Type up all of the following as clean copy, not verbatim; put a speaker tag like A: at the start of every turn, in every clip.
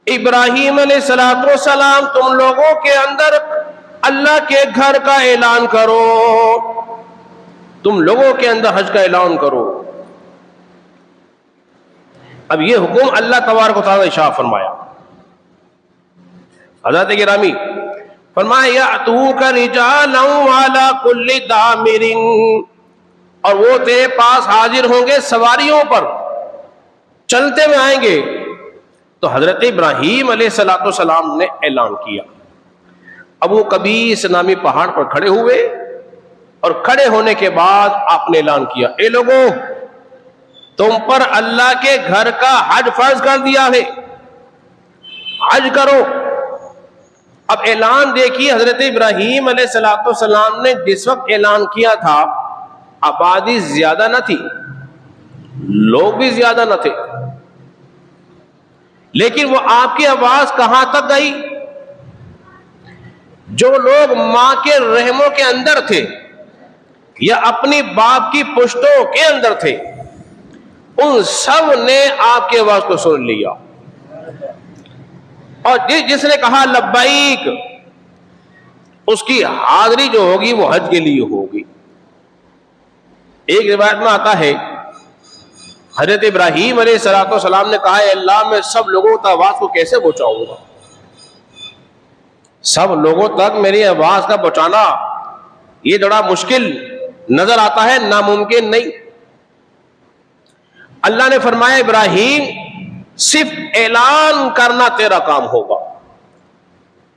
A: ابراہیم علیہ السلام تم لوگوں کے اندر اللہ کے گھر کا اعلان کرو، تم لوگوں کے اندر حج کا اعلان کرو۔ اب یہ حکم اللہ تبارک و تعالیٰ نے ارشاد فرمایا۔ حضرت گرامی فرمایا یاتوک رجالا وعلی کل ضامر، اور وہ تیرے پاس حاضر ہوں گے سواریوں پر، چلتے ہوئے آئیں گے۔ تو حضرت ابراہیم علیہ السلام نے اعلان کیا، ابو قبیس نامی پہاڑ پر کھڑے ہوئے، اور کھڑے ہونے کے بعد آپ نے اعلان کیا، اے لوگوں تم پر اللہ کے گھر کا حج فرض کر دیا ہے، حج کرو۔ اب اعلان دیکھیے، حضرت ابراہیم علیہ السلام نے جس وقت اعلان کیا تھا آبادی زیادہ نہ تھی، لوگ بھی زیادہ نہ تھے، لیکن وہ آپ کی آواز کہاں تک گئی؟ جو لوگ ماں کے رحموں کے اندر تھے یا اپنی باپ کی پشتوں کے اندر تھے، ان سب نے آپ کی آواز کو سن لیا، اور جس نے کہا لبیک، اس کی حاضری جو ہوگی وہ حج کے لیے ہوگی۔ ایک روایت میں آتا ہے حضرت ابراہیم علیہ السلام نے کہا، اے اللہ میں سب لوگوں تک آواز کو کیسے پہنچاؤں گا؟ سب لوگوں تک میری آواز کا پہنچانا یہ بڑا مشکل نظر آتا ہے، ناممکن نہیں۔ اللہ نے فرمایا ابراہیم صرف اعلان کرنا تیرا کام ہوگا،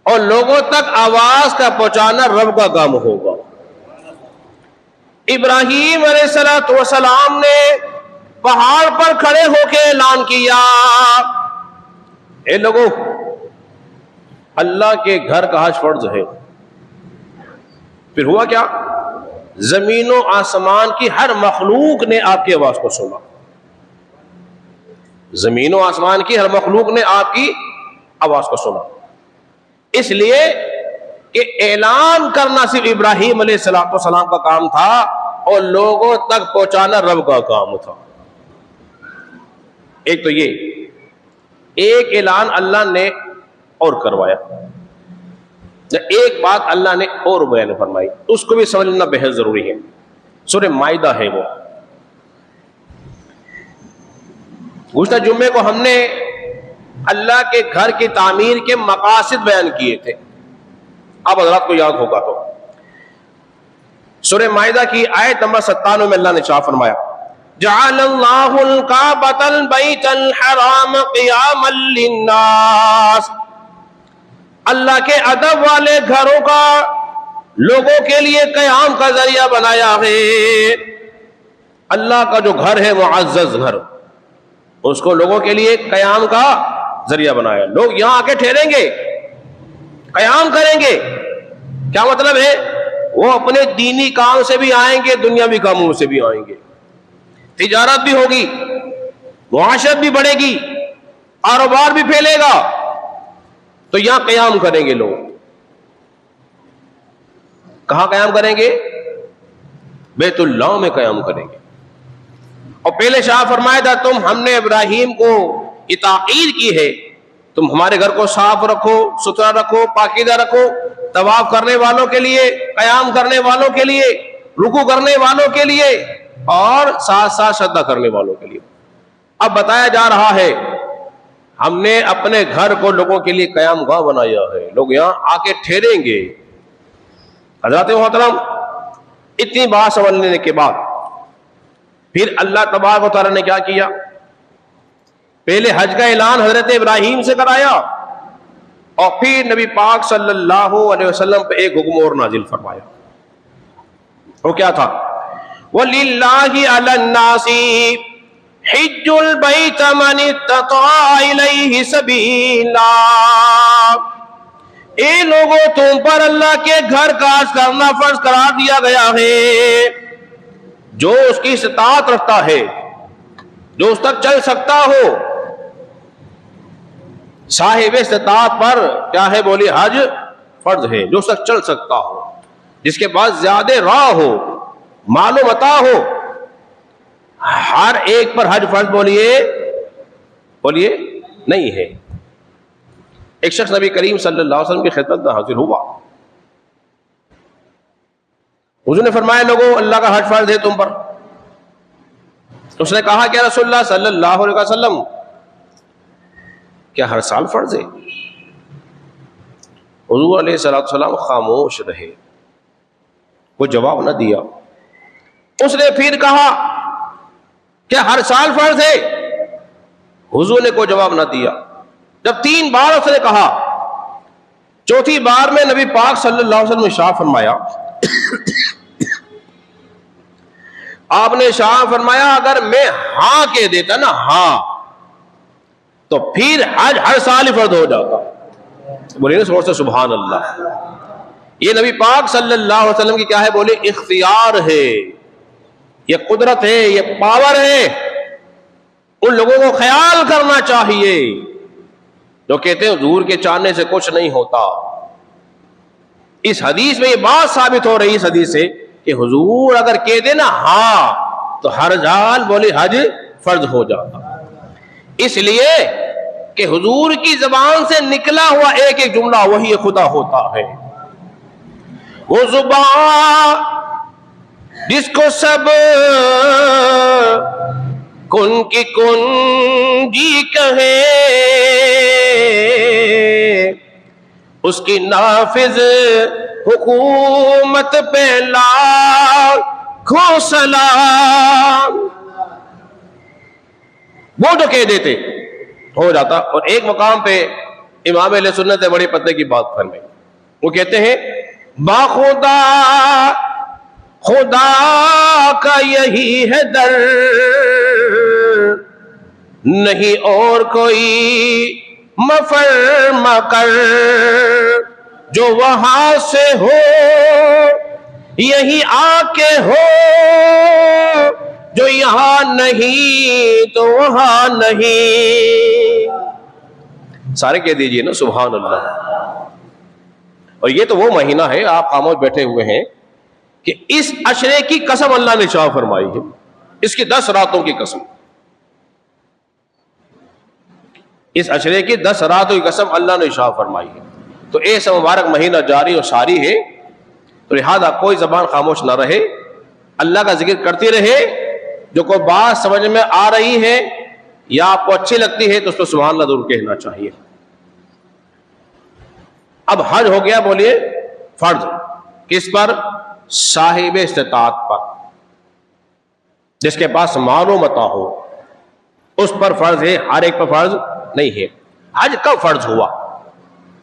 A: اور لوگوں تک آواز کا پہنچانا رب کا کام ہوگا۔ ابراہیم علیہ السلام نے پہاڑ پر کھڑے ہو کے اعلان کیا، اے لوگوں اللہ کے گھر کا حج فرض ہے۔ پھر ہوا کیا؟ زمین و آسمان کی ہر مخلوق نے آپ کی آواز کو سنا، زمین و آسمان کی ہر مخلوق نے آپ کی آواز کو سنا، اس لیے کہ اعلان کرنا صرف ابراہیم علیہ السلام کا کام تھا، اور لوگوں تک پہنچانا رب کا کام تھا۔ ایک تو یہ ایک اعلان اللہ نے اور کروایا، ایک بات اللہ نے اور بیان فرمائی، اس کو بھی سمجھنا بہت ضروری ہے۔ سورہ مائدہ ہے وہ، گزشتہ جمعے کو ہم نے اللہ کے گھر کی تعمیر کے مقاصد بیان کیے تھے، اب حضرات کو یاد ہوگا تو سورہ مائدہ کی آیت نمبر 97 میں اللہ نے ارشاد فرمایا، جعل اللہ الکعبۃ البیت الحرام قیاما للناس، اللہ کے ادب والے گھروں کا لوگوں کے لیے قیام کا ذریعہ بنایا ہے۔ اللہ کا جو گھر ہے معزز گھر، اس کو لوگوں کے لیے قیام کا ذریعہ بنایا، لوگ یہاں آ کے ٹھہریں گے، قیام کریں گے۔ کیا مطلب ہے؟ وہ اپنے دینی کام سے بھی آئیں گے، دنیاوی کاموں سے بھی آئیں گے، تجارت بھی ہوگی، معاشرت بھی بڑھے گی، کاروبار بھی پھیلے گا، تو یہاں قیام کریں گے لوگ۔ کہاں قیام کریں گے؟ بیت اللہ میں قیام کریں گے۔ اور پہلے شاہ فرمایا تھا، ہم نے ابراہیم کو یہ تاکید کی ہے، تم ہمارے گھر کو صاف رکھو، ستھرا رکھو، پاکیزہ رکھو، طواف کرنے والوں کے لیے، قیام کرنے والوں کے لیے، رکوع کرنے والوں کے لیے، اور ساتھ ساتھ سجدہ کرنے والوں کے لیے۔ اب بتایا جا رہا ہے ہم نے اپنے گھر کو لوگوں کے لیے قیام گاہ بنایا ہے، لوگ یہاں آ کے ٹھہریں گے۔ حضرات محترم، اتنی بات سمجھنے کے بعد پھر اللہ تبارک و تعالیٰ نے کیا کیا؟ پہلے حج کا اعلان حضرت ابراہیم سے کرایا، اور پھر نبی پاک صلی اللہ علیہ وسلم پہ ایک حکم اور نازل فرمایا۔ وہ کیا تھا؟ وَلِلَّهِ عَلَى النَّاسِ حِجُّ الْبَيْتَ مَنِ اسْتَطَاعَ إِلَيْهِ سَبِيلًا، اے لوگوں تم پر اللہ کے گھر کا حج کرنا فرض قرار دیا گیا ہے، جو اس کی استطاعت رکھتا ہے، جو اس تک چل سکتا ہو۔ صاحب استطاعت پر کیا ہے؟ بولی حج فرض ہے، جو اس تک چل سکتا ہو، جس کے پاس زیادہ راہ ہو، مال و متاع ہو، ہر ایک پر حج فرض بولیے نہیں ہے۔ ایک شخص نبی کریم صلی اللہ علیہ وسلم کی خدمت میں حاضر ہوا. حضور نے فرمایا لوگوں اللہ کا حج فرض ہے تم پر. اس نے کہا کہ رسول اللہ صلی اللہ علیہ وسلم کیا ہر سال فرض ہے؟ حضور علیہ السلام خاموش رہے, کوئی جواب نہ دیا. اس نے پھر کہا کیا ہر سال فرض ہے؟ حضور نے کوئی جواب نہ دیا. جب 3 بار اس نے کہا, چوتھی بار میں نبی پاک صلی اللہ علیہ وسلم نے ارشاد فرمایا, آپ نے ارشاد فرمایا اگر میں ہاں کہہ دیتا نا ہاں تو پھر حج ہر سال ہی فرض ہو جاتا. بولے نا زور سے سبحان اللہ. یہ نبی پاک صلی اللہ علیہ وسلم کی کیا ہے؟ بولے اختیار ہے, یہ قدرت ہے, یہ پاور ہے. ان لوگوں کو خیال کرنا چاہیے جو کہتے ہیں حضور کے چاہنے سے کچھ نہیں ہوتا. اس حدیث میں یہ بات ثابت ہو رہی ہے اس حدیث سے کہ حضور اگر کہہ دے نا ہاں تو ہر سال بولے حج فرض ہو جاتا. اس لیے کہ حضور کی زبان سے نکلا ہوا ایک ایک جملہ وہی خدا ہوتا ہے. وہ زبان جس کو سب کن کی کنجی کہے, اس کی نافذ حکومت پہ لاکھوں سلام. وہ جو کہہ دیتے ہو جاتا. اور ایک مقام پہ امام اہل سنت بڑے پتے کی بات فرمائی. وہ کہتے ہیں باخدا خدا کا یہی ہے در, نہیں اور کوئی مفر مکر, جو وہاں سے ہو یہی آ کے ہو, جو یہاں نہیں تو وہاں نہیں. سارے کہہ دیجئے نا سبحان اللہ. اور یہ تو وہ مہینہ ہے, آپ خاموش بیٹھے ہوئے ہیں کہ اس عشرے کی قسم اللہ نے شاہ فرمائی ہے, اس کی 10 راتوں کی قسم, اس عشرے کی 10 راتوں کی قسم اللہ نے شاہ فرمائی ہے. تو ایسا مبارک مہینہ جاری اور ساری ہے, تو لہذا کوئی زبان خاموش نہ رہے, اللہ کا ذکر کرتی رہے. جو کوئی بات سمجھ میں آ رہی ہے یا آپ کو اچھی لگتی ہے تو اس کو سبحان اللہ ضرور کہنا چاہیے. اب حج ہو گیا بولیے فرض, کس پر؟ صاحب استطاعت پر, جس کے پاس مال و متاع ہو اس پر فرض ہے, ہر ایک پر فرض نہیں ہے. حج کب فرض ہوا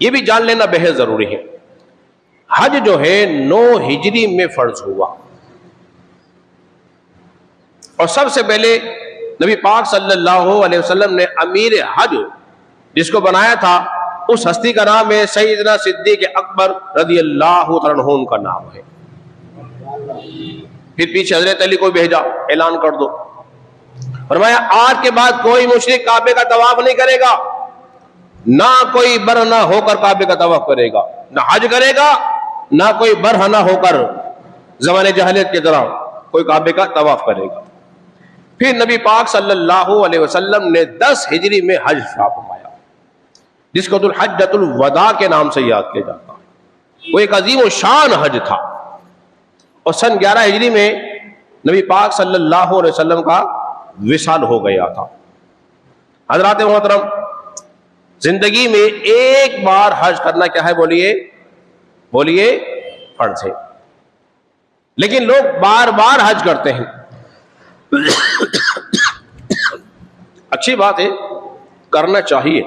A: یہ بھی جان لینا بہت ضروری ہے. حج جو ہے 9 ہجری میں فرض ہوا, اور سب سے پہلے نبی پاک صلی اللہ علیہ وسلم نے امیر حج جس کو بنایا تھا اس ہستی کا نام ہے سیدنا صدیق اکبر رضی اللہ عنہ, ان کا نام ہے. پھر پیچھے حضرت علی کو بھیجا, اعلان کر دو. فرمایا آج کے بعد کوئی مشرک کعبے کا طواف نہیں کرے گا, نہ کوئی برہنہ ہو کر کعبے کا طواف کرے گا, نہ حج کرے گا, نہ کوئی برہنہ ہو کر زمانے جاہلیت کے دوران کوئی کعبے کا طواف کرے گا. پھر نبی پاک صلی اللہ علیہ وسلم نے 10 ہجری میں حج فرمایا, جس کو الحجۃ الوداع کے نام سے یاد کیا جاتا ہے. وہ ایک عظیم و شان حج تھا, اور سن 11 ہجری میں نبی پاک صلی اللہ علیہ وسلم کا وصال ہو گیا تھا. حضرات محترم, زندگی میں ایک بار حج کرنا کیا ہے؟ بولیے فرض ہے. لیکن لوگ بار بار حج کرتے ہیں. اچھی بات ہے, کرنا چاہیے,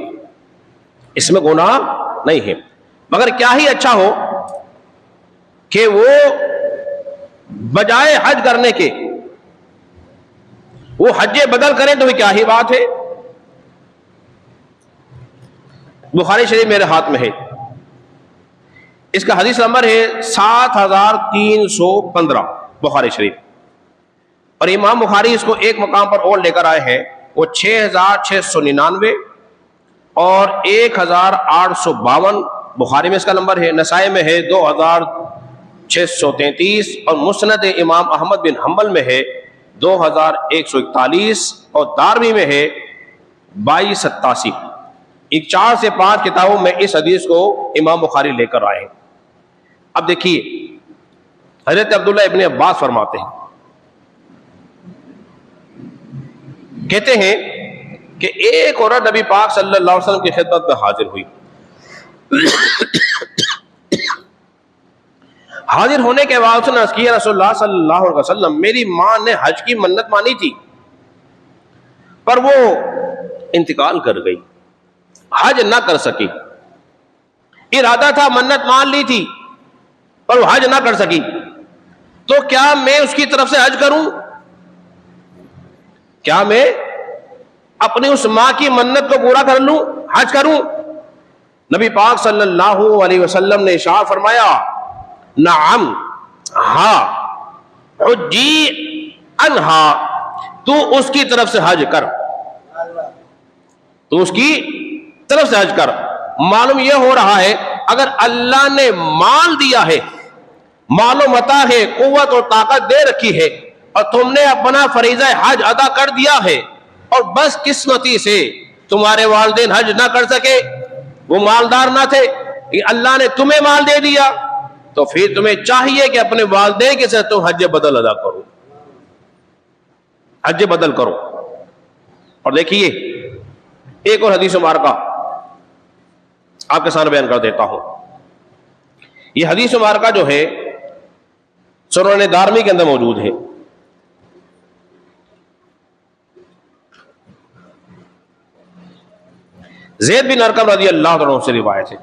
A: اس میں گناہ نہیں ہے, مگر کیا ہی اچھا ہو کہ وہ بجائے حج کرنے کے وہ حج بدل کریں تو کیا ہی بات ہے. بخاری شریف میرے ہاتھ میں ہے, اس کا حدیث نمبر ہے 7315 بخاری شریف, اور امام بخاری اس کو ایک مقام پر اور لے کر آئے ہیں, وہ 6699 اور 1852 بخاری میں اس کا نمبر ہے. نسائی میں ہے 2633, اور مسند امام احمد بن حنبل میں ہے 2141, اور دارمی میں ہے 2287. ایک 4 سے 5 کتابوں میں اس حدیث کو امام بخاری لے کر آئے ہیں۔ اب دیکھیے حضرت عبداللہ ابن عباس فرماتے ہیں، کہتے ہیں کہ ایک عورت نبی پاک صلی اللہ علیہ وسلم کی خدمت میں حاضر ہوئی۔ حاضر ہونے کے بعد اس نے عرض کیا، رسول اللہ صلی اللہ علیہ وسلم، میری ماں نے حج کی منت مانی تھی پر وہ انتقال کر گئی، حج نہ کر سکی۔ ارادہ تھا، منت مان لی تھی پر وہ حج نہ کر سکی، تو کیا میں اس کی طرف سے حج کروں؟ کیا میں اپنی اس ماں کی منت کو پورا کر لوں، حج کروں؟ نبی پاک صلی اللہ علیہ وسلم نے ارشاد فرمایا، نعم، ہاں، حجی انہا، تو اس کی طرف سے حج کر، تو اس کی طرف سے حج کر۔ معلوم یہ ہو رہا ہے اگر اللہ نے مال دیا ہے، مال و متاع ہے، قوت اور طاقت دے رکھی ہے، اور تم نے اپنا فریضہ حج ادا کر دیا ہے، اور بس قسمتی سے تمہارے والدین حج نہ کر سکے، وہ مالدار نہ تھے، اللہ نے تمہیں مال دے دیا، تو پھر تمہیں چاہیے کہ اپنے والدین کے ساتھ تم حج بدل ادا کرو، حج بدل کرو۔ اور دیکھیے ایک اور حدیث مبارکہ آپ کے سامنے بیان کر دیتا ہوں۔ یہ حدیث مبارکہ جو ہے سنن دارمی کے اندر موجود ہے۔ زید بن ارقم رضی اللہ عنہ سے روایت ہے،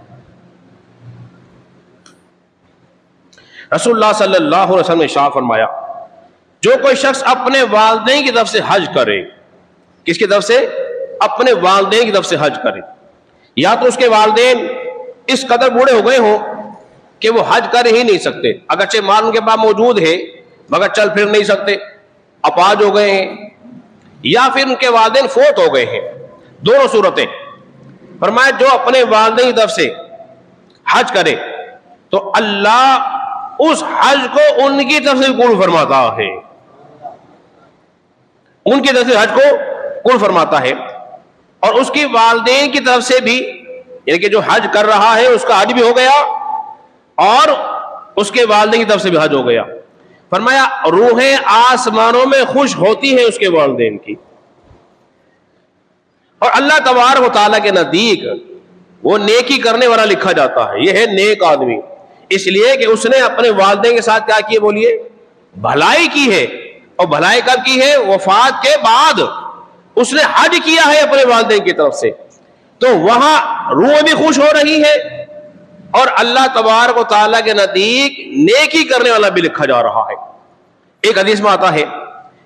A: رسول اللہ صلی اللہ علیہ وسلم نے ارشاد فرمایا، جو کوئی شخص اپنے والدین کی طرف سے حج کرے، کس کی طرف سے؟ اپنے والدین کی طرف سے حج کرے، یا تو اس کے والدین اس قدر بوڑھے ہو گئے ہوں کہ وہ حج کر ہی نہیں سکتے، اگرچہ مال ان کے پاس موجود ہے مگر چل پھر نہیں سکتے، اپاہج ہو گئے ہیں، یا پھر ان کے والدین فوت ہو گئے ہیں، دونوں صورتیں۔ فرمایا جو اپنے والدین کی طرف سے حج کرے تو اللہ اس حج کو ان کی طرف سے قبول فرماتا ہے، ان کی طرف سے حج کو قبول فرماتا ہے، اور اس کی والدین کی طرف سے بھی، یعنی کہ جو حج کر رہا ہے اس کا حج بھی ہو گیا اور اس کے والدین کی طرف سے بھی حج ہو گیا۔ فرمایا روحیں آسمانوں میں خوش ہوتی ہیں اس کے والدین کی، اور اللہ تبارک و تعالیٰ کے نزدیک وہ نیکی کرنے والا لکھا جاتا ہے، یہ ہے نیک آدمی، اس لیے کہ اس نے اپنے والدین کے ساتھ کیا کیے؟ بولیے، بھلائی کی ہے، اور بھلائی کب کی ہے؟ وفات کے بعد اس نے حج کیا ہے اپنے والدین کی طرف سے، تو وہاں روح بھی خوش ہو رہی ہے اور اللہ تبارک و تعالیٰ کے نزدیک نیکی کرنے والا بھی لکھا جا رہا ہے۔ ایک حدیث میں آتا ہے،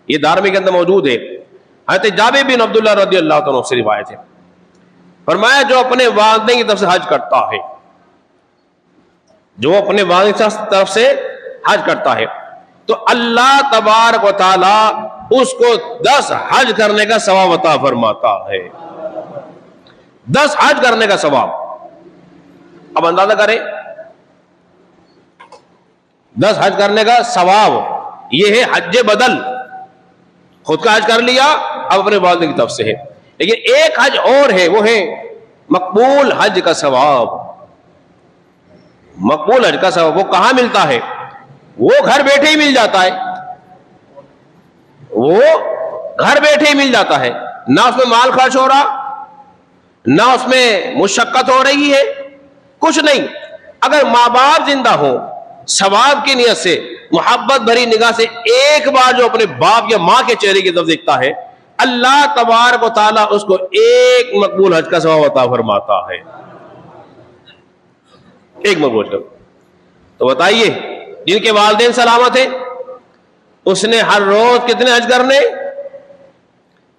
A: یہ دارمی کے اندر موجود ہے، حضرت جابر بن عبداللہ رضی اللہ عنہ سے روایت ہے، فرمایا جو اپنے والدین کی طرف سے حج کرتا ہے، جو اپنے والد کی طرف سے حج کرتا ہے تو اللہ تبارک و تعالی اس کو 10 حج کرنے کا ثواب عطا فرماتا ہے، 10 حج کرنے کا ثواب۔ اب اندازہ کریں 10 حج کرنے کا ثواب، یہ ہے حج بدل، خود کا حج کر لیا اب اپنے والد کی طرف سے ہے، لیکن ایک حج اور ہے، وہ ہے مقبول حج کا ثواب۔ مقبول حج کا ثواب وہ کہاں ملتا ہے؟ وہ گھر بیٹھے ہی مل جاتا ہے، وہ گھر بیٹھے ہی مل جاتا ہے، نہ اس میں مال خرچ ہو رہا، نہ اس میں مشقت ہو رہی ہے، کچھ نہیں۔ اگر ماں باپ زندہ ہو، ثواب کی نیت سے، محبت بھری نگاہ سے ایک بار جو اپنے باپ یا ماں کے چہرے کی طرف دیکھتا ہے، اللہ تبارک و تعالیٰ اس کو ایک مقبول حج کا ثواب عطا فرماتا ہے، ایک مقبول حج۔ تو بتائیے جن کے والدین سلامت ہیں اس نے ہر روز کتنے حج کرنے،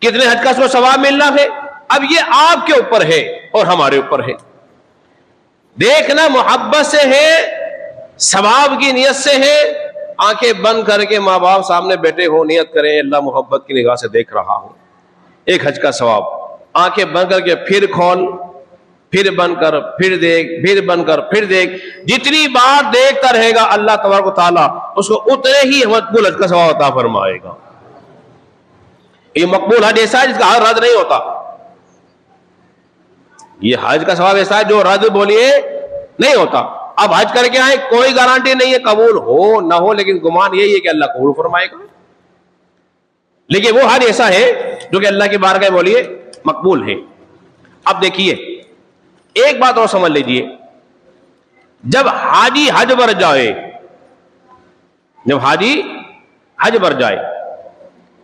A: کتنے حج کا اس کو ثواب ملنا ہے؟ اب یہ آپ کے اوپر ہے اور ہمارے اوپر ہے، دیکھنا محبت سے ہے، ثواب کی نیت سے ہے، آنکھیں بند کر کے ماں باپ سامنے بیٹھے ہو، نیت کریں اللہ محبت کی نگاہ سے دیکھ رہا ہوں، ایک حج کا ثواب، آنکھیں بند کر کے پھر کھول، پھر بند کر، پھر دیکھ، پھر بند کر، پھر دیکھ، جتنی بار دیکھتا رہے گا اللہ تبارک و تعالیٰ اس کو اتنے ہی مقبول حج کا ثواب عطا فرمائے گا۔ یہ مقبول حج ایسا ہے جس کا ہر حج نہیں ہوتا، یہ حج کا ثواب ایسا ہے جو رد بولیے نہیں ہوتا. اب حج کر کے آئے, کوئی گارنٹی نہیں ہے قبول ہو نہ ہو, لیکن گمان یہی ہے کہ اللہ قبول فرمائے گا. لیکن وہ حج ایسا ہے جو کہ اللہ کی بارگاہ میں بولیے مقبول ہے. اب دیکھیے ایک بات اور سمجھ لیجیے, جب حاجی حج پر جائے, جب حاجی حج پر جائے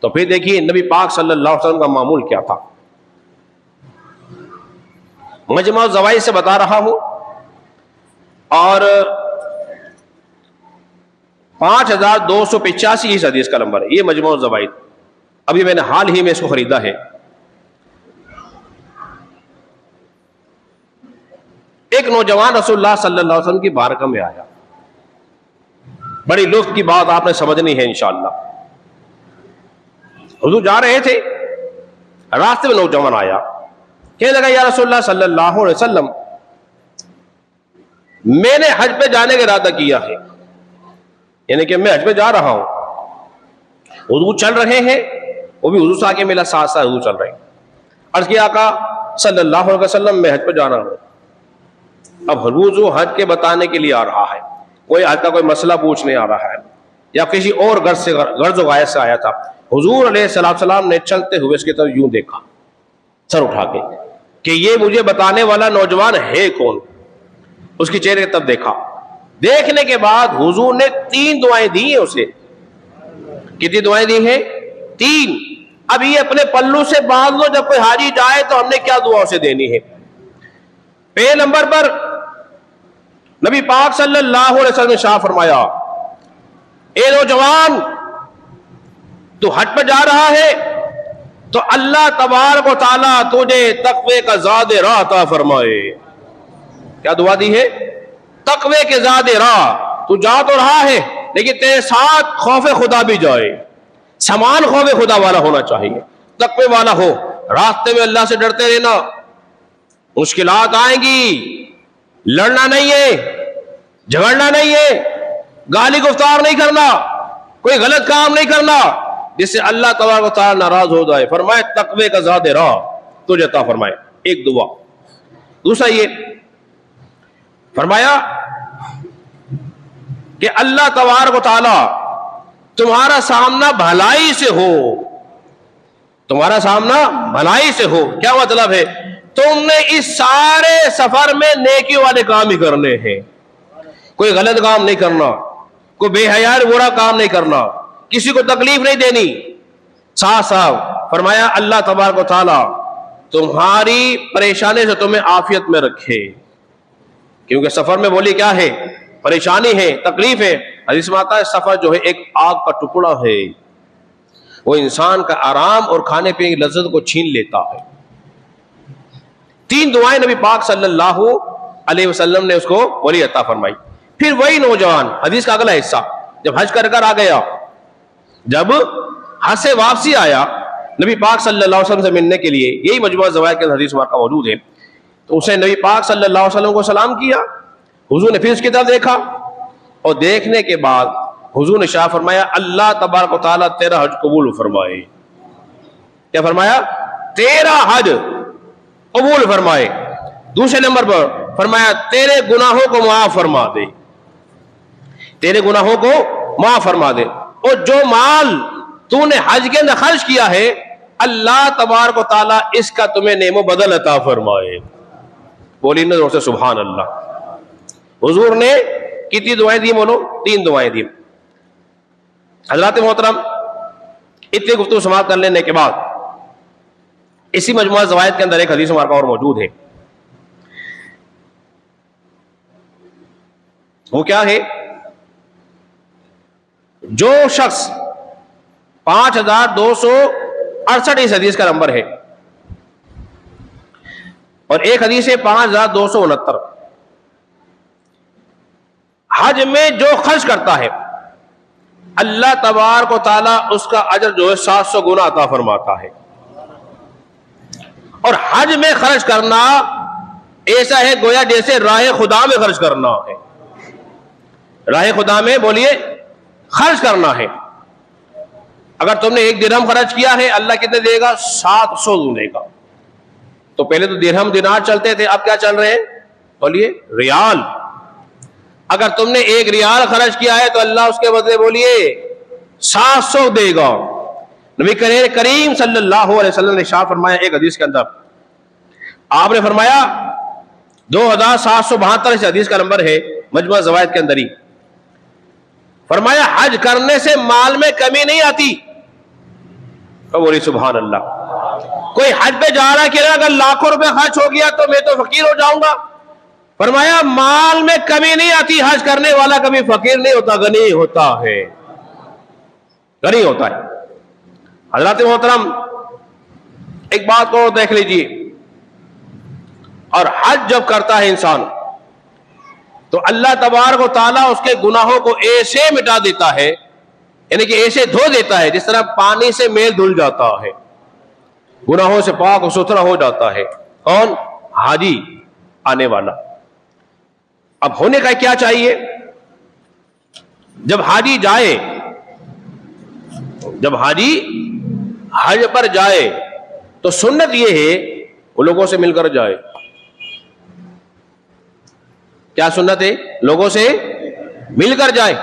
A: تو پھر دیکھیے نبی پاک صلی اللہ علیہ وسلم کا معمول کیا تھا. مجمع الزوائد سے بتا رہا ہوں, اور 5285 اس حدیث کا نمبر ہے. یہ مجمع الزوائد, ابھی میں نے حال ہی میں اس کو خریدا ہے. ایک نوجوان رسول اللہ صلی اللہ علیہ وسلم کی بارگاہ میں آیا. بڑی لطف کی بات آپ نے سمجھنی ہے انشاءاللہ. حضور جا رہے تھے, راستے میں نوجوان آیا, کہنے لگا یا رسول اللہ صلی اللہ علیہ وسلم, میں نے حج پہ جانے کا ارادہ کیا ہے, یعنی کہ میں حج پہ جا رہا ہوں. حضور چل رہے ہیں, وہ بھی حضور سے آگے ملا, ساتھ ساتھ حضور چل رہے ہیں. عرض کیا آقا صلی اللہ علیہ وسلم میں حج پہ جانا ہوں. اب حضور جو حج کے بتانے کے لیے آ رہا ہے, کوئی حج کا کوئی مسئلہ پوچھنے آ رہا ہے, یا کسی اور غرض و غایت سے آیا تھا. حضور علیہ السلام نے چلتے ہوئے اس کی طرف یوں دیکھا سر اٹھا کے کہ یہ مجھے بتانے والا نوجوان ہے کون. اس کی چہرے کی طرف دیکھا. دیکھنے کے بعد حضور نے 3 دعائیں دی ہیں اسے. کتنی دعائیں دی ہیں؟ 3. اب یہ اپنے پلو سے باندھ لو, جب کوئی حاجی جائے تو ہم نے کیا دعا اسے دینی ہے. پہلے نمبر پر نبی پاک صلی اللہ علیہ وسلم نے شاہ فرمایا, اے نوجوان تو حج پہ جا رہا ہے تو اللہ تبارک و تعالیٰ تجھے تقوی کا زاد راہ عطا فرمائے. کیا دعا دی ہے؟ تقوی کے زاد راہ. تو جا تو رہا ہے لیکن تیرے ساتھ خوف خدا بھی جائے. سامان خوف خدا والا ہونا چاہیے, تقوی والا ہو. راستے میں اللہ سے ڈرتے رہنا. مشکلات آئیں گی, لڑنا نہیں ہے, جھگڑنا نہیں ہے, گالی گفتار نہیں کرنا, کوئی غلط کام نہیں کرنا جس سے اللہ تبارک و تعالی ناراض ہو جائے. فرمائے تقوی کا زاد راہ تجھے عطا فرمائے. ایک دعا. دوسرا یہ فرمایا کہ اللہ تبارک و تعالی تمہارا سامنا بھلائی سے ہو. تمہارا سامنا بھلائی سے ہو. کیا مطلب ہے؟ تم نے اس سارے سفر میں نیکی والے کام ہی کرنے ہیں. کوئی غلط کام نہیں کرنا, کوئی بے حیا برا کام نہیں کرنا, کسی کو تکلیف نہیں دینی. صاف صاف فرمایا اللہ تبارک و تعالی تمہاری پریشانی سے تمہیں عافیت میں رکھے. کیونکہ سفر میں بولی کیا ہے؟ پریشانی ہے, تکلیف ہے. حدیث میں آتا ہے سفر جو ہے ایک آگ کا ٹکڑا ہے, وہ انسان کا آرام اور کھانے پینے کی لذت کو چھین لیتا ہے. 3 دعائیں نبی پاک صلی اللہ علیہ وسلم نے اس کو ولی عطا فرمائی. پھر وہی نوجوان, حدیث کا اگلا حصہ, جب حج کر آ گیا, جب حج سے واپسی آیا نبی پاک صلی اللہ علیہ وسلم سے ملنے کے لیے, یہی مجموعہ زوائد کے حدیث کا موجود ہے, تو اسے نبی پاک صلی اللہ علیہ وسلم کو سلام کیا. حضور نے پھر اس کی طرف دیکھا, اور دیکھنے کے بعد حضور نے شاہ فرمایا اللہ تبارک و تعالیٰ تیرا حج قبول فرمائے. کیا فرمایا؟ تیرا حج قبول فرمائے. دوسرے نمبر پر فرمایا تیرے گناہوں کو معاف فرما دے. تیرے گناہوں کو معاف فرما دے. اور جو مال تو نے حج کے اندر خرچ کیا ہے اللہ تبارک و تعالیٰ اس کا تمہیں نعم و بدل عطا فرمائے. بولی نہ زور سے سبحان اللہ. حضور نے کتنی دعائیں دی بولو؟ 3 دعائیں دی. حضرات محترم, اتنی گفتگو سماعت کر لینے کے بعد اسی مجموعہ زوائد کے اندر ایک حدیث مبارکہ اور موجود ہے. وہ کیا ہے؟ جو شخص 5268 اس حدیث کا نمبر ہے, اور ایک حدیث ہے 5269, حج میں جو خرچ کرتا ہے اللہ تبارک و تعالیٰ اس کا اجر جو ہے 700 گنا عطا فرماتا ہے. اور حج میں خرچ کرنا ایسا ہے گویا جیسے راہ خدا میں خرچ کرنا ہے. راہ خدا میں بولیے خرچ کرنا ہے. اگر تم نے 1 درہم خرچ کیا ہے اللہ کتنے دے گا؟ 700 دے گا. تو پہلے تو درہم دینار چلتے تھے، اب کیا چل رہے ہیں؟ بولیے ریال. اگر تم نے 1 ریال خرچ کیا ہے تو اللہ اس کے بدلے بولیے 700 دے گا. نبی کریم صلی اللہ علیہ وسلم نے ارشاد فرمایا ایک حدیث کے اندر، آپ نے فرمایا 2772 اس حدیث کا نمبر ہے مجموعہ زوائد کے اندر ہی، فرمایا حج کرنے سے مال میں کمی نہیں آتی. بولی سبحان اللہ. کوئی حج پہ جا رہا کہ اگر لاکھوں روپے خرچ ہو گیا تو میں تو فقیر ہو جاؤں گا. فرمایا مال میں کمی نہیں آتی، حج کرنے والا کبھی فقیر نہیں ہوتا، غنی ہوتا ہے، غنی ہوتا ہے. حضرات محترم ایک بات کو دیکھ لیجئے، اور حج جب کرتا ہے انسان تو اللہ تبارک و تعالیٰ اس کے گناہوں کو ایسے مٹا دیتا ہے، یعنی کہ ایسے دھو دیتا ہے جس طرح پانی سے میل دھل جاتا ہے، گناہوں سے پاک و ستھرا ہو جاتا ہے. کون؟ حاجی آنے والا. اب ہونے کا کیا چاہیے؟ جب حاجی جائے، جب حاجی حج پر جائے تو سنت یہ ہے وہ لوگوں سے مل کر جائے. کیا سنت ہے؟ لوگوں سے مل کر جائے.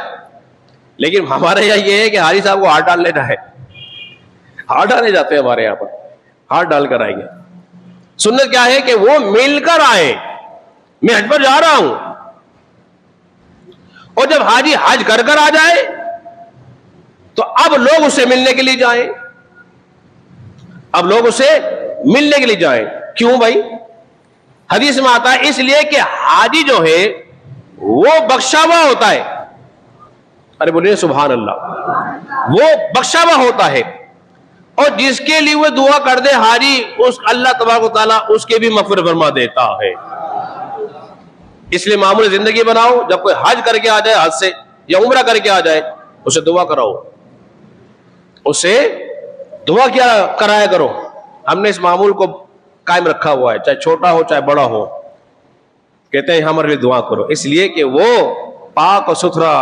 A: لیکن ہمارے یہاں یہ ہے کہ حاجی صاحب کو ہاتھ ڈال لینا ہے، ہاتھ ڈالے جاتے ہیں ہمارے یہاں پر، ہاتھ ڈال کر آئیں گے. سنت کیا ہے کہ وہ مل کر آئے، میں حج پر جا رہا ہوں. اور جب حاجی حج کر کر آ جائے تو اب لوگ اسے ملنے کے لیے جائیں، اب لوگ اسے ملنے کے لیے جائیں. کیوں بھائی؟ حدیث میں آتا ہے اس لیے کہ حاجی جو ہے وہ بخشا ہوا ہوتا ہے. ارے بولیے سبحان اللہ. وہ بخشا ہوا ہوتا ہے، اور جس کے لیے وہ دعا کر دے حاجی، اس اللہ تبارک و تعالیٰ اس کے بھی مغفرت فرما دیتا ہے. اس لیے معمول زندگی بناؤ، جب کوئی حج کر کے آ جائے حج سے یا عمرہ کر کے آ جائے اسے دعا کراؤ، اسے دعا کیا کرایا کرو. ہم نے اس معمول کو قائم رکھا ہوا ہے، چاہے چھوٹا ہو چاہے بڑا ہو. کہتے ہیں ہمارے لیے دعا کرو، اس لیے کہ وہ پاک اور ستھرا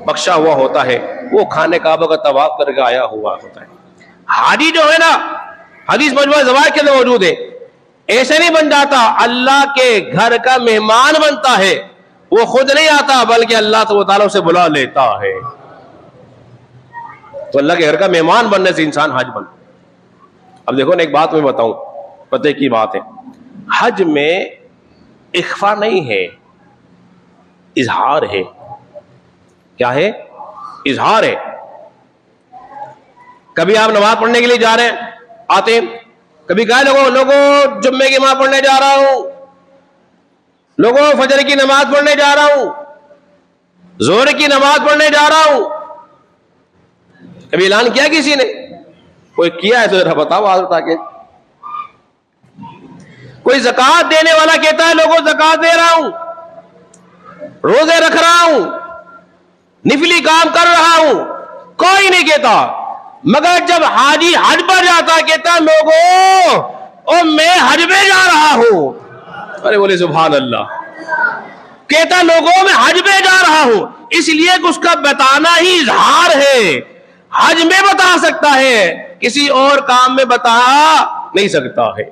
A: بخشا ہوا ہوتا ہے، وہ خانہ کعبہ کا طواف کر کے آیا ہوا ہوتا ہے. حاجی جو ہے نا، حدیث مجموعہ زوائد کے اندر موجود ہے، ایسے نہیں بن جاتا، اللہ کے گھر کا مہمان بنتا ہے. وہ خود نہیں آتا بلکہ اللہ تعالیٰ اسے بلا لیتا ہے. تو اللہ کے گھر کا مہمان بننے سے انسان حج بن. اب دیکھو نا ایک بات میں بتاؤں، پتہ کی بات ہے، حج میں اخفا نہیں ہے، اظہار ہے. کیا ہے؟ اظہار ہے. کبھی آپ نماز پڑھنے کے لیے جا رہے ہیں، آتے ہیں، کبھی کہا لوگوں جمعے کی نماز پڑھنے جا رہا ہوں، لوگوں فجر کی نماز پڑھنے جا رہا ہوں، ظہر کی نماز پڑھنے جا رہا ہوں. کبھی اعلان کیا کسی نے؟ کوئی کیا ہے تو ذرا بتاؤ آج اٹھا کے. کوئی زکات دینے والا کہتا ہے لوگوں زکات دے رہا ہوں، روزے رکھ رہا ہوں، نفلی کام کر رہا ہوں، کوئی نہیں کہتا. مگر جب حاجی حج پر جاتا کہتا لوگوں او میں حج میں جا رہا ہوں. ارے بولے سبحان اللہ. کہتا لوگوں میں حج میں جا رہا ہوں، اس لیے کہ اس کا بتانا ہی اظہار ہے. حج میں بتا سکتا ہے، کسی اور کام میں بتا نہیں سکتا ہے.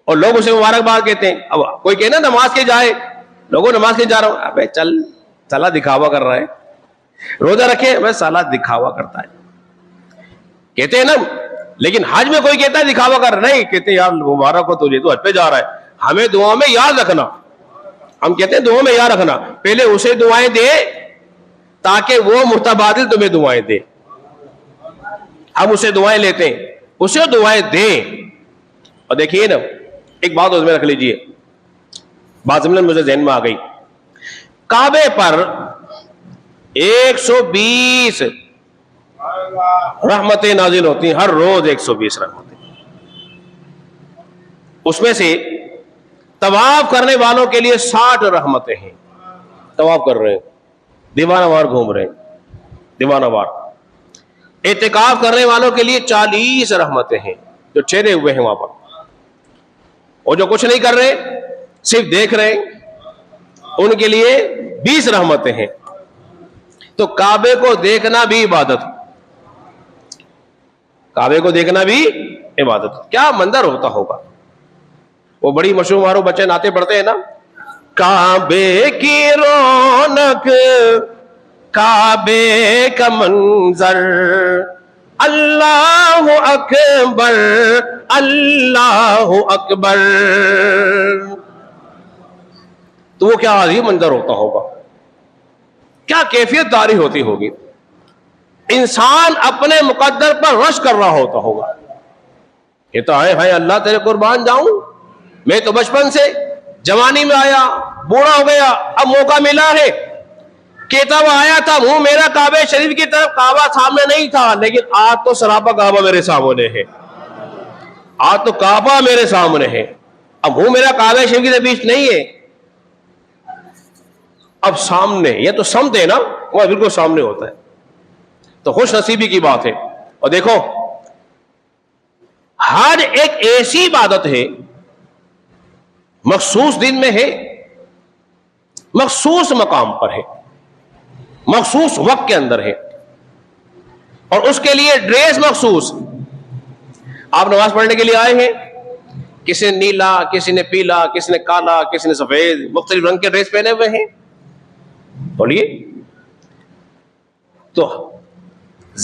A: اور لوگ اسے مبارکباد کہتے ہیں. اب کوئی کہنا نماز کے جائے، لوگوں نماز کے جا رہا ہوں، ابے چل سالہ دکھاوا کر رہا ہے. روزہ رکھے، میں سالہ دکھاوا کرتا ہے کہتے ہیں نا. لیکن حج میں کوئی کہتا ہے دکھاوا کر نہیں، کہتے ہیں یار مبارک ہو تجھے، تو حج پہ جا رہا ہے، ہمیں دعاؤں میں یاد رکھنا. ہم کہتے ہیں دعاؤں میں یاد رکھنا، پہلے اسے دعائیں دے تاکہ وہ متبادل تمہیں دعائیں دے. ہم اسے دعائیں لیتے ہیں، اسے دعائیں دیں. اور دیکھیے نا ایک بات اس میں رکھ لیجئے، بات ضمن مجھے ذہن میں آ گئی. کعبے پر 120 رحمتیں نازل ہوتی ہیں، ہر روز 120 رحمتیں. اس میں سے طواف کرنے والوں کے لیے 60 رحمتیں ہیں. طواف کر رہے ہیں، دیوانہ وار گھوم رہے ہیں، دیوانہ وار. اعتکاف کرنے والوں کے لیے 40 رحمتیں ہیں جو ٹھہرے ہوئے ہیں وہاں پر. اور جو کچھ نہیں کر رہے صرف دیکھ رہے ہیں ان کے لیے 20 رحمتیں ہیں. تو کعبے کو دیکھنا بھی عبادت، کعبے کو دیکھنا بھی عبادت. کیا منظر ہوتا ہوگا. وہ بڑی مشہور معروف بچے نعتیں پڑھتے ہیں نا، کعبے کی رونق کعبے کا منظر، اللہ اکبر اللہ اکبر، تو وہ کیا عظیم منظر ہوتا ہوگا، کیا کیفیت داری ہوتی ہوگی، انسان اپنے مقدر پر رش کر رہا ہوتا ہوگا، یہ تو ہے اللہ تیرے قربان جاؤں، میں تو بچپن سے جوانی میں آیا، بوڑھا ہو گیا، اب موقع ملا ہے، کہتا ہوا آیا تھا منہ میرا کعبہ شریف کی طرف، کعبہ سامنے نہیں تھا، لیکن آج تو سراپا کعبہ میرے سامنے ہے، آج تو کعبہ میرے سامنے ہے، اب منہ میرا کعبہ شریف کے بیچ نہیں ہے، اب سامنے، یہ تو سمت ہے نا، وہ بالکل سامنے ہوتا ہے، تو خوش نصیبی کی بات ہے۔ اور دیکھو حج ایک ایسی عبادت ہے، مخصوص دن میں ہے، مخصوص مقام پر ہے، مخصوص وقت کے اندر ہے، اور اس کے لیے ڈریس مخصوص۔ آپ نماز پڑھنے کے لیے آئے ہیں، کسی نے نیلا، کسی نے پیلا، کسی نے کالا، کسی نے سفید، مختلف رنگ کے ڈریس پہنے ہوئے ہیں، بولیے۔ تو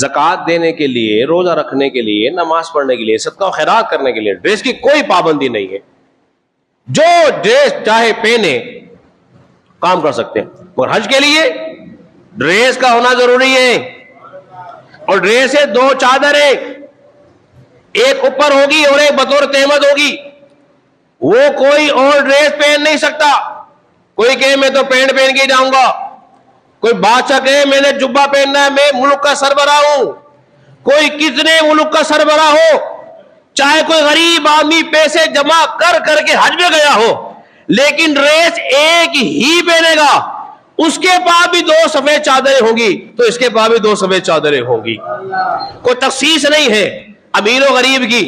A: زکوٰۃ دینے کے لیے، روزہ رکھنے کے لیے، نماز پڑھنے کے لیے، صدقہ و خیرات کرنے کے لیے ڈریس کی کوئی پابندی نہیں ہے، جو ڈریس چاہے پہنے کام کر سکتے ہیں، اور حج کے لیے ڈریس کا ہونا ضروری ہے، اور ڈریس ہے دو چادریں، ایک اوپر ہوگی اور ایک بطور تہمت ہوگی، وہ کوئی اور ڈریس پہن نہیں سکتا۔ کوئی کہے میں تو پینٹ پہن کے جاؤں گا، کوئی بادشاہ کہے میں نے جبہ پہننا ہے، میں ملک کا سربراہ ہوں، کوئی کتنے ملک کا سربراہ ہو، چاہے کوئی غریب آدمی پیسے جمع کر کر کے حج میں گیا ہو، لیکن ڈریس ایک ہی پہنے گا، اس کے پاس بھی دو سفید چادریں ہوں گی تو اس کے پاس بھی دو سفید چادریں ہوں گی، کوئی تخصیص نہیں ہے امیر و غریب کی۔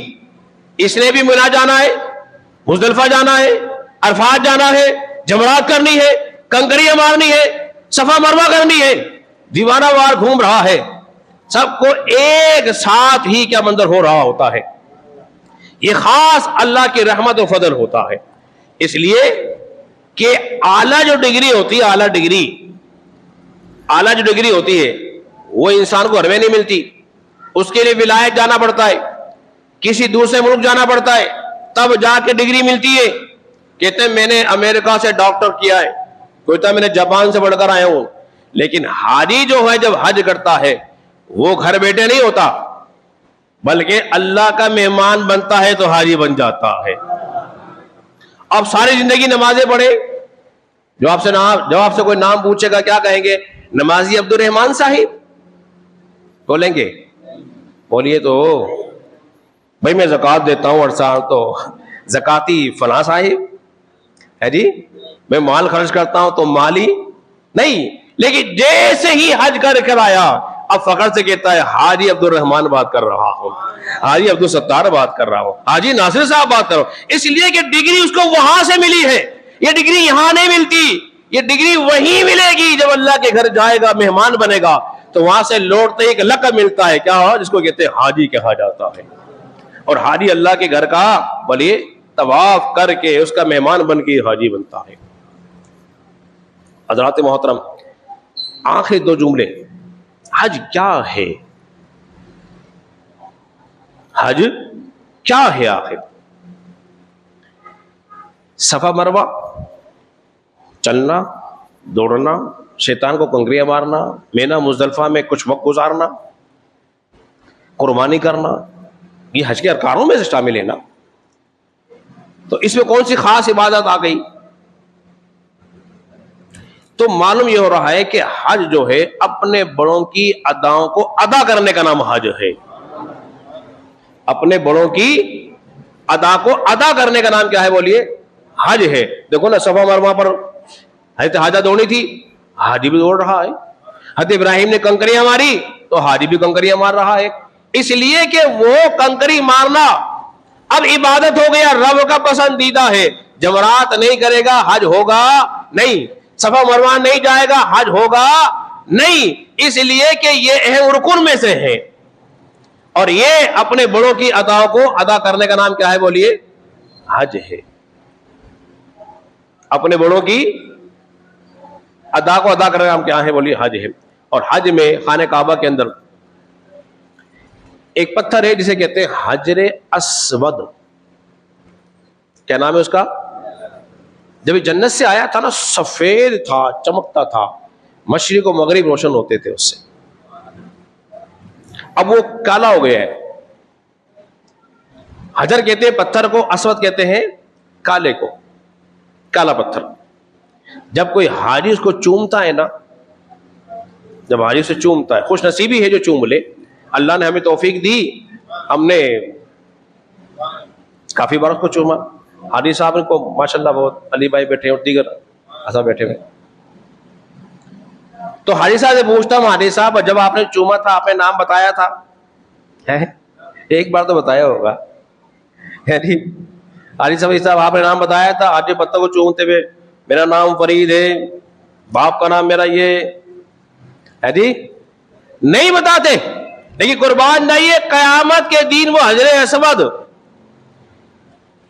A: اس نے بھی منا جانا ہے، مزدلفہ جانا ہے، عرفات جانا ہے، جمرات کرنی ہے، کنکریاں مارنی ہے، صفا مروہ کرنی ہے، دیوانہ وار گھوم رہا ہے، سب کو ایک ساتھ ہی کیا منظر ہو رہا ہوتا ہے۔ یہ خاص اللہ کی رحمت و فضل ہوتا ہے، اس لیے کہ اعلیٰ جو ڈگری ہوتی ہے، اعلیٰ جو ڈگری ہوتی ہے وہ انسان کو گھر میں نہیں ملتی، اس کے لیے ولایت جانا پڑتا ہے، کسی دوسرے ملک جانا پڑتا ہے، تب جا کے ڈگری ملتی ہے۔ کہتے ہیں میں نے امریکہ سے ڈاکٹر کیا ہے، کوئی میں نے جاپان سے پڑھ کر آیا ہوں، لیکن حاجی جو ہے جب حج کرتا ہے وہ گھر بیٹھے نہیں ہوتا، بلکہ اللہ کا مہمان بنتا ہے تو حاجی بن جاتا ہے۔ اب ساری زندگی نمازیں پڑھے، جو آپ سے کوئی نام پوچھے گا کیا کہیں گے؟ نمازی عبد الرحمان صاحب بولیں گے؟ بولیے تو بھائی میں زکوٰۃ دیتا ہوں ہر سال، تو زکاتی فلاں صاحب ہے جی، میں مال خرچ کرتا ہوں تو مالی نہیں، لیکن جیسے ہی حج کر آیا اب فخر سے کہتا ہے حاجی عبد الرحمان بات کر رہا ہوں، حاجی عبد الستار بات کر رہا ہوں، حاجی ناصر صاحب بات کر رہا ہوں، اس لیے کہ ڈگری اس کو وہاں سے ملی ہے، یہ ڈگری یہاں نہیں ملتی، یہ ڈگری وہیں ملے گی جب اللہ کے گھر جائے گا، مہمان بنے گا، تو وہاں سے لوٹتے ایک لقب ملتا ہے، کیا جس کو کہتے ہیں حاجی کہا جاتا ہے، اور حاجی اللہ کے گھر کا بولیے طواف کر کے اس کا مہمان بن کے حاجی بنتا ہے۔ حضرات محترم، آخری دو جملے، حج کیا ہے؟ حج کیا ہے آخر؟ صفا مروہ، چلنا، دوڑنا، شیطان کو کنکریاں مارنا، مینا مزدلفہ میں کچھ وقت گزارنا، قربانی کرنا، یہ حج کے ارکانوں میں سے شامل ہے نا، تو اس میں کون سی خاص عبادت آ گئی؟ تو معلوم یہ ہو رہا ہے کہ حج جو ہے اپنے بڑوں کی اداؤں کو ادا کرنے کا نام حج ہے، اپنے بڑوں کی ادا کو ادا کرنے کا نام کیا ہے؟ بولیے حج ہے۔ دیکھو نا صفا مروہ پر حضرت حاجہ دوڑی تھی، حاجی بھی دوڑ رہا ہے، حضرت ابراہیم نے کنکریاں ماری تو حاجی بھی کنکریاں مار رہا ہے، اس لیے کہ وہ کنکری مارنا اب عبادت ہو گیا، رب کا پسندیدہ ہے۔ جمرات نہیں کرے گا حج ہوگا نہیں، صفا مروہ نہیں جائے گا حج ہوگا نہیں، اس لیے کہ یہ اہم رکن میں سے ہے، اور یہ اپنے بڑوں کی اداؤں کو ادا کرنے کا نام کیا ہے؟ بولیے حج ہے۔ اپنے بڑوں کی ادا کو ادا کرنے کا نام کیا ہے؟ بولیے حج ہے. اور حج میں خانہ کعبہ کے اندر ایک پتھر ہے جسے کہتے ہیں حجر اسود. کیا نام ہے اس کا؟ جب یہ جنت سے آیا تھا نا، سفید تھا، چمکتا تھا، مشرق و مغرب روشن ہوتے تھے اس سے. اب وہ کالا ہو گیا ہے. حجر کہتے ہیں پتھر کو، اسود کہتے ہیں کالے کو، کالا پتھر. جب کوئی حاجی اس کو چومتا ہے نا، جب حاجی سے چومتا ہے، خوش نصیبی ہے جو چوم لے. اللہ نے ہمیں توفیق دی، ہم نے کافی بار اس کو چوما. حاجی صاحب کو ماشاءاللہ بہت، علی بھائی بیٹھے اور دیگر ایسا بیٹھے ہوئے. تو حاجی صاحب سے پوچھتا ہوں، حاجی صاحب جب آپ نے چوما تھا آپ نے نام بتایا تھا؟ ایک بار تو بتایا ہوگا. حاجی صاحب آپ نے نام بتایا تھا؟ آج پتہ کو چومتے ہوئے، میرا نام فرید ہے، باپ کا نام میرا یہ ہے جی. نہیں بتاتے. لیکن قربان جائیے، قیامت کے دن وہ حجر اسود،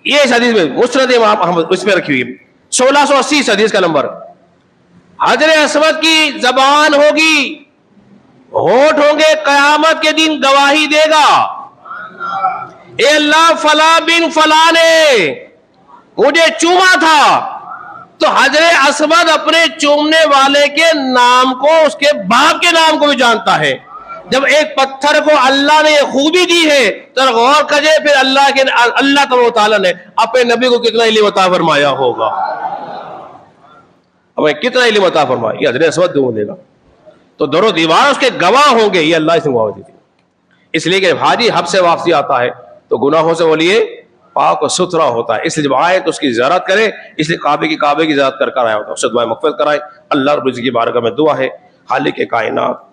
A: یہ اس حدیث میں مسند امام اس پہ رکھی ہوئی 1680 حدیث کا نمبر. حجر اسود کی زبان ہوگی، ہونٹ ہوں گے، قیامت کے دن گواہی دے گا، اے اللہ فلاں بن فلاں نے مجھے چوما تھا. تو حجر اسود اپنے چومنے والے کے نام کو، اس کے باپ کے نام کو بھی جانتا ہے. جب ایک پتھر کو اللہ نے یہ خوبی دی ہے تو غور کجے پھر اللہ تبارک و تعالیٰ نے اپنے نبی کو کتنا علم عطا فرمایا ہوگا، ہمیں کتنا علم عطا فرمایا. یہ حجر اسود دوں دے گا تو در و دیوار اس کے گواہ ہوں گے. یہ اللہ سے گواہ دی تھی. اس لیے کہ حاجی حج سے واپسی آتا ہے تو گناہوں سے وہ لیے پاک و ستھرا ہوتا ہے. اس لیے جب آئے تو اس کی زیارت کرے. اس لیے کعبے کی زیارت کر آیا ہوتا ہے، اس سے دعائیں مغفرت کرائے. اللہ رب العزت کی بارگاہ میں دعا ہے، خالق کائنات